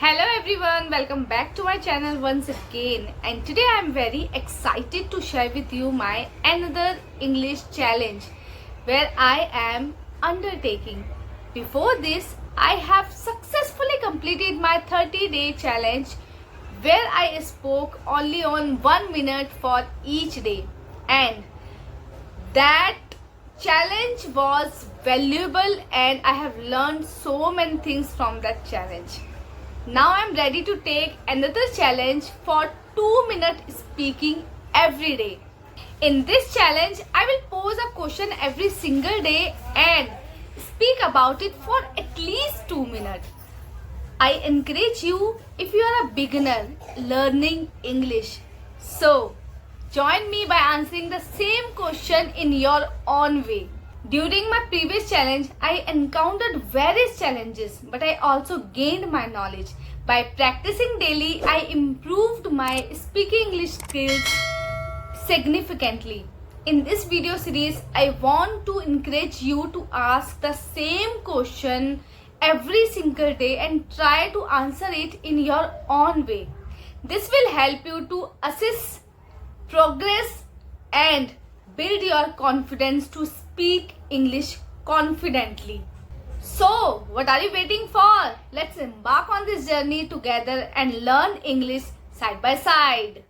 Hello everyone, welcome back to my channel once again, and today I am very excited to share with you my another English challenge where I am undertaking. Before this, I have successfully completed my 30-day challenge where I spoke only on 1 minute for each day, and that challenge was valuable and I have learned so many things from that challenge. Now I am ready to take another challenge for 2-minute speaking every day. In this challenge, I will pose a question every single day and speak about it for at least 2 minutes. I encourage you if you are a beginner learning English. So, join me by answering the same question in your own way. During my previous challenge, I encountered various challenges, but I also gained my knowledge. By practicing daily, I improved my speaking English skills significantly. In this video series, I want to encourage you to ask the same question every single day and try to answer it in your own way. This will help you to assess progress and build your confidence to speak English confidently. So, what are you waiting for? Let's embark on this journey together and learn English side by side.